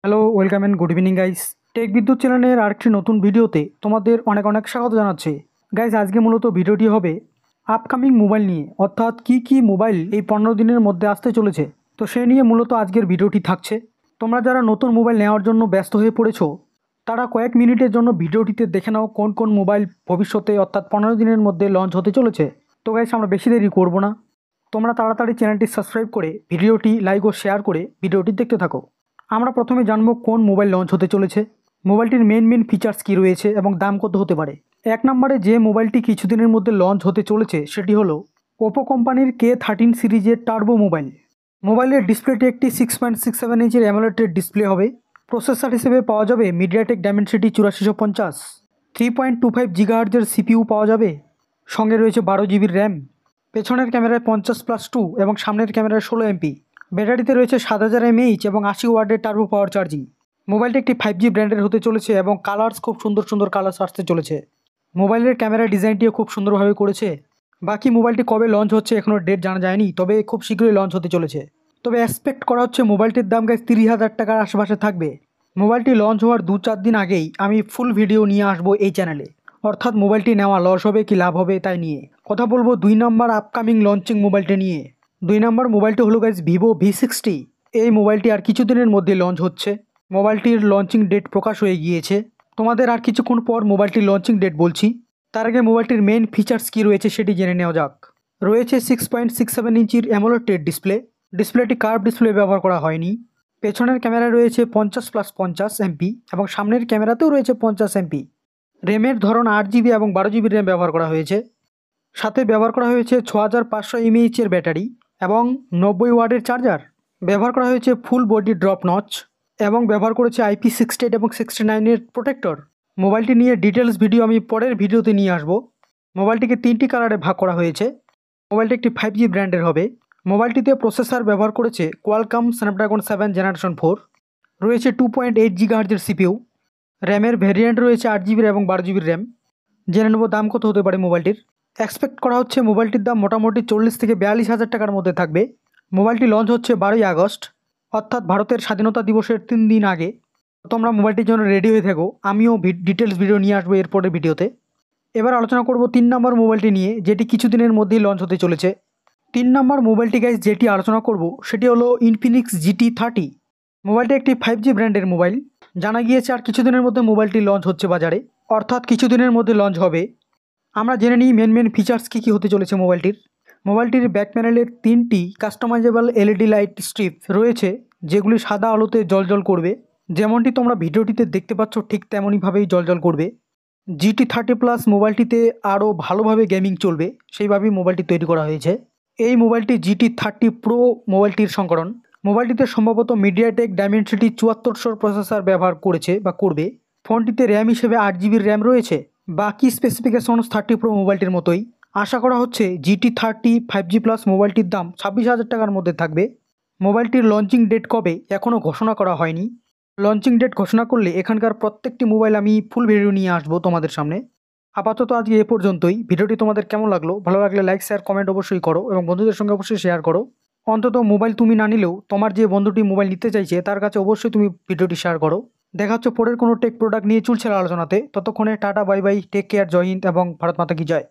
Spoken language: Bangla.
Hello, welcome and good evening guys. Tech Vidyut চ্যানেলের আরেকটি নতুন ভিডিওতে তোমাদের অনেক অনেক স্বাগত জানাচ্ছি। গাইস, আজকে মূলত ভিডিওটি হবে আপকামিং মোবাইল নিয়ে, অর্থাৎ কি মোবাইল এই 15 দিনের মধ্যে আসতে চলেছে। তো সে নিয়ে মূলত আজকের ভিডিওটি থাকছে। তোমরা যারা নতুন মোবাইল নেওয়ার জন্য ব্যস্ত হয়ে পড়েছো, তারা কয়েক মিনিটের জন্য ভিডিওটিতে দেখে নাও কোন কোন মোবাইল ভবিষ্যতে অর্থাৎ 15 দিনের মধ্যে লঞ্চ হতে চলেছে। তো গাইস, আমরা বেশি দেরি করবো না, তোমরা তাড়াতাড়ি চ্যানেলটি সাবস্ক্রাইব করে ভিডিওটি লাইক ও শেয়ার করে ভিডিওটি দেখতে থাকো। আমরা প্রথমে জানবো কোন মোবাইল লঞ্চ হতে চলেছে, মোবাইলটির মেন ফিচার্স কী রয়েছে এবং দাম কত হতে পারে। এক নম্বরে যে মোবাইলটি কিছুদিনের মধ্যে লঞ্চ হতে চলেছে সেটি হলো ওপো কোম্পানির K13 সিরিজের টার্বো মোবাইল। মোবাইলের ডিসপ্লেটি একটি 6.67 ইঞ্চের অ্যামোলেড ডিসপ্লে হবে। প্রসেসর হিসেবে পাওয়া যাবে মিডিয়াটেক ডায়মেনসিটি 8450, 3.25 GHz সিপিইউ পাওয়া যাবে, সঙ্গে রয়েছে 12 GB র্যাম। পেছনের ক্যামেরায় 50+2 এবং সামনের ক্যামেরায় 16 MP। ব্যাটারিতে রয়েছে 7000 mAh এবং 80 ওয়াটের টার্বো পাওয়ার চার্জিং। মোবাইলটি একটি 5G ব্র্যান্ডের হতে চলেছে এবং কালার্স খুব সুন্দর সুন্দর কালার্স আসতে চলেছে। মোবাইলের ক্যামেরা ডিজাইনটিও খুব সুন্দরভাবে করেছে। বাকি মোবাইলটি কবে লঞ্চ হচ্ছে এখনও ডেট জানা যায়নি, তবে খুব শীঘ্রই লঞ্চ হতে চলেছে। তবে এক্সপেক্ট করা হচ্ছে মোবাইলটির দাম গাইস 30,000 টাকার আশেপাশে থাকবে। মোবাইলটি লঞ্চ হওয়ার 2-4 দিন আগেই আমি ফুল ভিডিও নিয়ে আসবো এই চ্যানেলে, অর্থাৎ মোবাইলটি নেওয়া লস হবে কি লাভ হবে তাই নিয়ে কথা বলবো। 2 নম্বর আপকামিং লঞ্চিং মোবাইলটি নিয়ে। 2 নম্বর মোবাইলটি হলো গাইস ভিভো V60। এই মোবাইলটি আর কিছুদিনের মধ্যে লঞ্চ হচ্ছে। মোবাইলটির লঞ্চিং ডেট প্রকাশ হয়ে গিয়েছে। তোমাদের আর কিছুক্ষণ পর মোবাইলটির লঞ্চিং ডেট বলছি। তার আগে মোবাইলটির মেন ফিচার্স কী রয়েছে সেটি জেনে নেওয়া যাক। রয়েছে 6.67 ইঞ্চির অ্যামোলেড ডিসপ্লে। ডিসপ্লেটি কার্ভ ডিসপ্লে ব্যবহার করা হয়নি। পেছনের ক্যামেরা রয়েছে 50+50 MP এবং সামনের ক্যামেরাতেও রয়েছে 50 MP। র্যামের ধরন 8 GB এবং 12 GB র্যাম ব্যবহার করা হয়েছে। সাথে ব্যবহার করা হয়েছে 6500 mAh এর ব্যাটারি এবং 90 ওয়াটের চার্জার। ব্যবহার করা হয়েছে ফুল বডি ড্রপ নচ এবং ব্যবহার করেছে IP68 এবং 69 প্রোটেক্টর। মোবাইলটি নিয়ে ডিটেলস ভিডিও আমি পরের ভিডিওতে নিয়ে আসব। মোবাইলটিকে 3টি কালারে ভাগ করা হয়েছে। মোবাইলটি একটি 5G ব্র্যান্ডের হবে। মোবাইলটিতে প্রসেসর ব্যবহার করেছে কোয়ালকম স্ন্যাপড্রাগন 7 জেনারেশন 4। রয়েছে 2.8 GHz সিপিইউ। র্যামের ভ্যারিয়েন্ট রয়েছে 8 GB এবং 12 GB র্যাম। জেনে নেব দাম কত হতে পারে মোবাইলটির। এক্সপেক্ট করা হচ্ছে মোবাইলটির দাম মোটামুটি 40 থেকে 42,000 টাকার মধ্যে থাকবে। মোবাইলটি লঞ্চ হচ্ছে 12ই আগস্ট, অর্থাৎ ভারতের স্বাধীনতা দিবসের 3 দিন আগে। তোমরা মোবাইলটির জন্য রেডি হয়ে থাকো, আমিও ডিটেলস ভিডিও নিয়ে আসবো এরপরের ভিডিওতে। এবার আলোচনা করব 3 নম্বর মোবাইলটি নিয়ে, যেটি কিছুদিনের মধ্যেই লঞ্চ হতে চলেছে। 3 নম্বর মোবাইলটি গাইস যেটি আলোচনা করব সেটি হলো ইনফিনিক্স GT30। মোবাইলটি একটি 5G ব্র্যান্ডের মোবাইল। জানা গিয়েছে আর কিছুদিনের মধ্যে মোবাইলটি লঞ্চ হচ্ছে বাজারে, অর্থাৎ কিছুদিনের মধ্যে লঞ্চ হবে। আমরা জেনে নিই মেন ফিচার্স কী হতে চলেছে মোবাইলটির। মোবাইলটির ব্যাক প্যানেলে 3টি কাস্টমাইজেবল LED লাইট স্ট্রিপ রয়েছে, যেগুলি সাদা আলোতে জ্বলজ্বল করবে। যেমনটি তোমরা ভিডিওটিতে দেখতে পাচ্ছ ঠিক তেমনইভাবেই জ্বলজ্বল করবে। GT30+ মোবাইলটিতে আরও ভালোভাবে গেমিং চলবে, সেইভাবেই মোবাইলটি তৈরি করা হয়েছে। এই মোবাইলটি GT30 Pro মোবাইলটির সংস্করণ। মোবাইলটিতে সম্ভবত মিডিয়াটেক ডায়মেনসিটি 7400 প্রসেসর ব্যবহার করেছে বা করবে। ফোনটিতে র্যাম হিসেবে 8 GB র্যাম রয়েছে। বাকি স্পেসিফিকেশনস 30 Pro মোবাইলটির মতোই। আশা করা হচ্ছে GT30 5G+ মোবাইলটির দাম 26,000 টাকার মধ্যে থাকবে। মোবাইলটির লঞ্চিং ডেট কবে এখনও ঘোষণা করা হয়নি। লঞ্চিং ডেট ঘোষণা করলে এখানকার প্রত্যেকটি মোবাইল আমি ফুল ভিডিও নিয়ে আসবো তোমাদের সামনে। আপাতত আজকে এ পর্যন্তই। ভিডিওটি তোমাদের কেমন লাগলো? ভালো লাগলে লাইক শেয়ার কমেন্ট অবশ্যই করো এবং বন্ধুদের সঙ্গে অবশ্যই শেয়ার করো। অন্তত মোবাইল তুমি না নিলেও তোমার যে বন্ধুটি মোবাইল নিতে চাইছে তার কাছে অবশ্যই তুমি ভিডিওটি শেয়ার করো। দেখা হচ্ছে পরের কোনো টেক প্রোডাক্ট নিয়ে চলছে আলোচনাতে। ততক্ষণে tata, bye bye, take care, জয় হিন্দ এবং ভারত মাতা কি জয়।